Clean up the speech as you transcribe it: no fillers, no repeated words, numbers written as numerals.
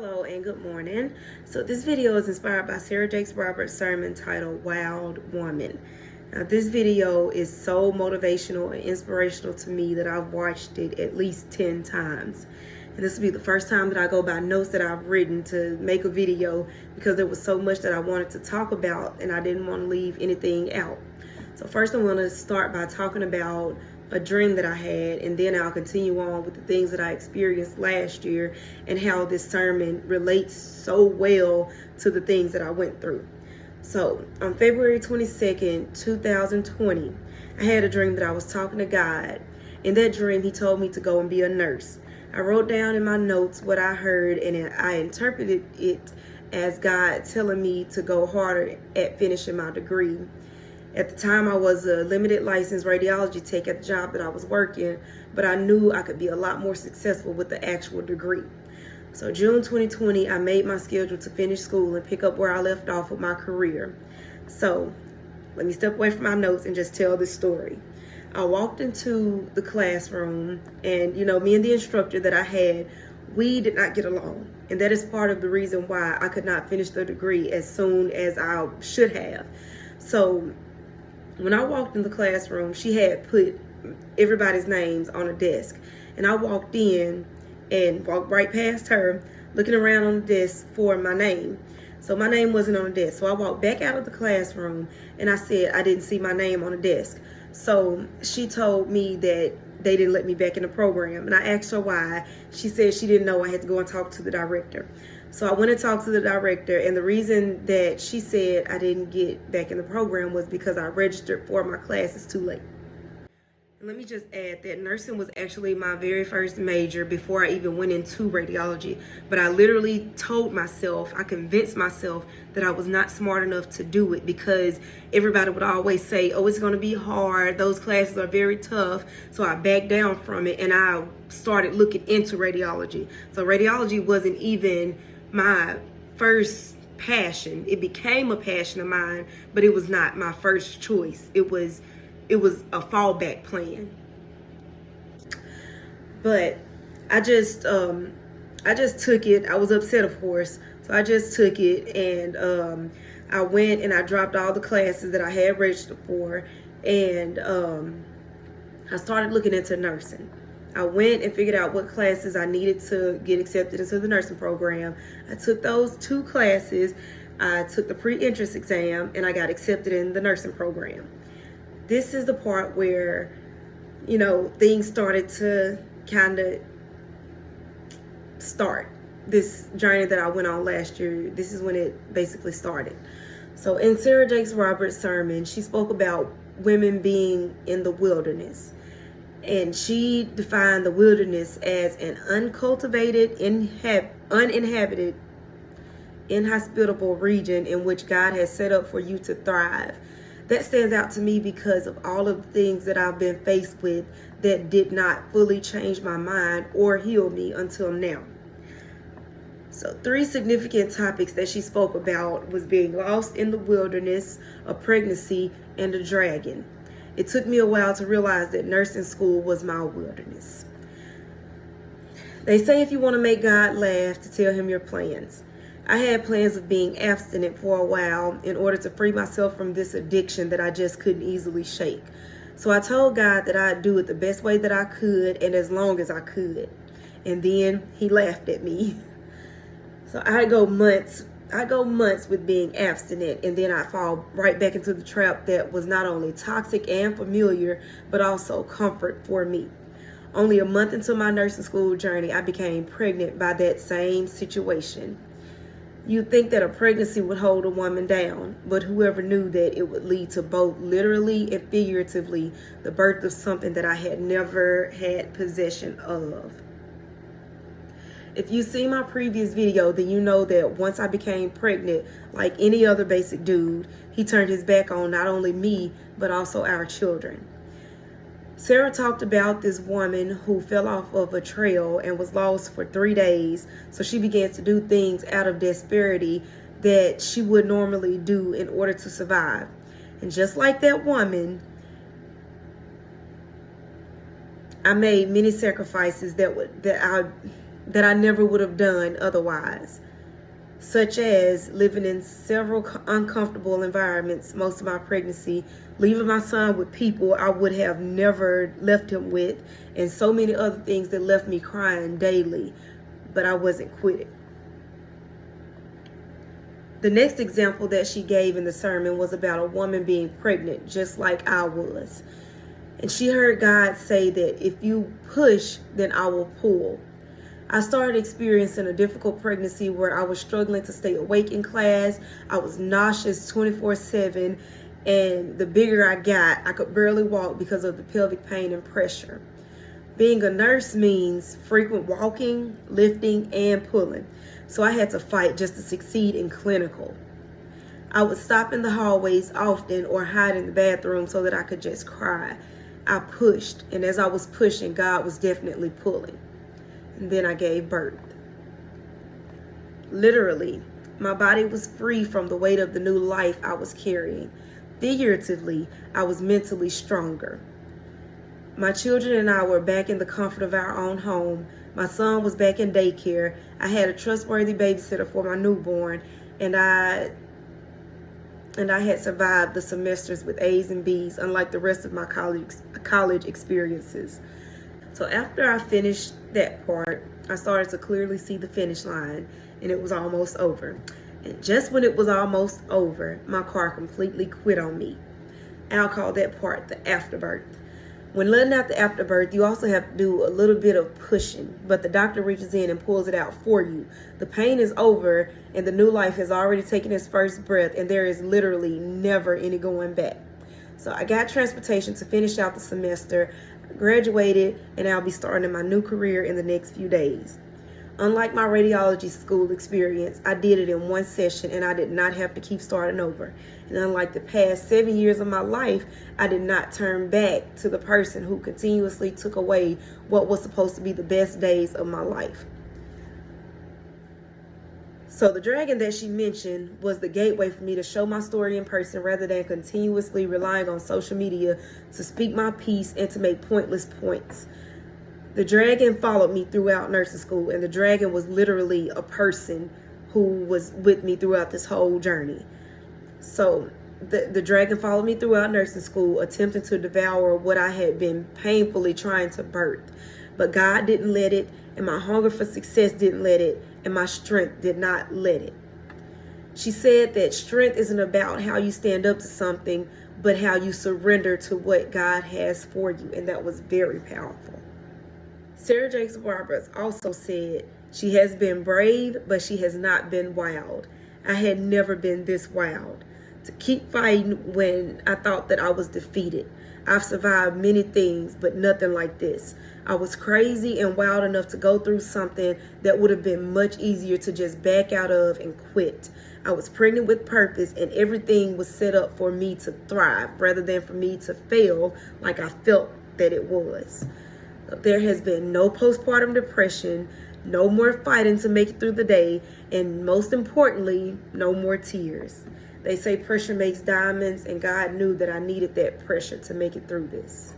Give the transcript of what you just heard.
Hello and good morning. So this video is inspired by Sarah Jakes Roberts' sermon titled Wild Woman. Now this video is so motivational and inspirational to me that I've watched it at least 10 times. And this will be the first time that I go by notes that I've written to make a video because there was so much that I wanted to talk about and I didn't want to leave anything out. So first I'm going to start by talking about a dream that I had, and then I'll continue on with the things that I experienced last year and how this sermon relates so well to the things that I went through. So on February 22nd, 2020, I had a dream that I was talking to God. In that dream, he told me to go and be a nurse. I wrote down in my notes what I heard, and I interpreted it as God telling me to go harder at finishing my degree. At the time, I was a limited license radiology tech at the job that I was working, but I knew I could be a lot more successful with the actual degree. So June 2020, I made my schedule to finish school and pick up where I left off with my career. So let me step away from my notes and just tell this story. I walked into the classroom and, me and the instructor that I had, we did not get along. And that is part of the reason why I could not finish the degree as soon as I should have. So when I walked in the classroom, she had put everybody's names on a desk. And I walked in and walked right past her, looking around on the desk for my name. So my name wasn't on the desk. So I walked back out of the classroom and I said I didn't see my name on the desk. So she told me that they didn't let me back in the program. And I asked her why. She said she didn't know. I had to go and talk to the director. So I went and talked to the director, and the reason that she said I didn't get back in the program was because I registered for my classes too late. And let me just add that nursing was actually my very first major before I even went into radiology. But I literally told myself, I convinced myself that I was not smart enough to do it because everybody would always say, oh, it's going to be hard. Those classes are very tough. So I backed down from it and I started looking into radiology. So radiology wasn't even my first passion. It became a passion of mine, but it was not my first choice. It was a fallback plan. But I just took it. I was upset, of course. So I just took it and I went and I dropped all the classes that I had registered for, and I started looking into nursing. I went and figured out what classes I needed to get accepted into the nursing program. I took those 2 classes. I took the pre-entrance exam and I got accepted in the nursing program. This is the part where, things started to kind of start. This journey that I went on last year, this is when it basically started. So in Sarah Jakes Roberts' sermon, she spoke about women being in the wilderness. And she defined the wilderness as an uncultivated, uninhabited, inhospitable region in which God has set up for you to thrive. That stands out to me because of all of the things that I've been faced with that did not fully change my mind or heal me until now. So 3 significant topics that she spoke about was being lost in the wilderness, a pregnancy, and a dragon. It took me a while to realize that nursing school was my wilderness. They say if you want to make God laugh, to tell him your plans. I had plans of being abstinent for a while in order to free myself from this addiction that I just couldn't easily shake. So I told God that I'd do it the best way that I could and as long as I could. And then he laughed at me. So I go months with being abstinent, and then I fall right back into the trap that was not only toxic and familiar, but also comfort for me. Only a month into my nursing school journey, I became pregnant by that same situation. You'd think that a pregnancy would hold a woman down, but whoever knew that it would lead to both literally and figuratively the birth of something that I had never had possession of. If you see my previous video, then you know that once I became pregnant, like any other basic dude, he turned his back on not only me, but also our children. Sarah talked about this woman who fell off of a trail and was lost for 3 days. So she began to do things out of desperation that she would normally do in order to survive. And just like that woman, I made many sacrifices that that I never would have done otherwise, such as living in several uncomfortable environments most of my pregnancy, leaving my son with people I would have never left him with, and so many other things that left me crying daily, but I wasn't quitting. The next example that she gave in the sermon was about a woman being pregnant, just like I was. And she heard God say that if you push, then I will pull. I started experiencing a difficult pregnancy where I was struggling to stay awake in class. I was nauseous 24/7. And the bigger I got, I could barely walk because of the pelvic pain and pressure. Being a nurse means frequent walking, lifting, and pulling. So I had to fight just to succeed in clinical. I would stop in the hallways often or hide in the bathroom so that I could just cry. I pushed, and as I was pushing, God was definitely pulling. And then I gave birth. Literally, my body was free from the weight of the new life I was carrying. Figuratively, I was mentally stronger. My children and I were back in the comfort of our own home. My son was back in daycare. I had a trustworthy babysitter for my newborn, and I had survived the semesters with A's and B's, unlike the rest of my college experiences. So after I finished that part, I started to clearly see the finish line, and it was almost over. And just when it was almost over, my car completely quit on me. I'll call that part the afterbirth. When letting out the afterbirth, you also have to do a little bit of pushing, but the doctor reaches in and pulls it out for you. The pain is over, and the new life has already taken its first breath, and there is literally never any going back. So I got transportation to finish out the semester, graduated, and I'll be starting my new career in the next few days. Unlike my radiology school experience, I did it in one session and I did not have to keep starting over. And unlike the past 7 years of my life, I did not turn back to the person who continuously took away what was supposed to be the best days of my life. So the dragon that she mentioned was the gateway for me to show my story in person rather than continuously relying on social media to speak my piece and to make pointless points. The dragon followed me throughout nursing school, and the dragon was literally a person who was with me throughout this whole journey. So the dragon followed me throughout nursing school, attempting to devour what I had been painfully trying to birth. But God didn't let it, and my hunger for success didn't let it, and my strength did not let it. She said that strength isn't about how you stand up to something, but how you surrender to what God has for you, and that was very powerful. Sarah Jakes Roberts also said, she has been brave, but she has not been wild. I had never been this wild. To keep fighting when I thought that I was defeated. I've survived many things, but nothing like this. I was crazy and wild enough to go through something that would have been much easier to just back out of and quit. I was pregnant with purpose, and everything was set up for me to thrive rather than for me to fail like I felt that it was. There has been no postpartum depression, no more fighting to make it through the day, and most importantly, no more tears. They say pressure makes diamonds, and God knew that I needed that pressure to make it through this.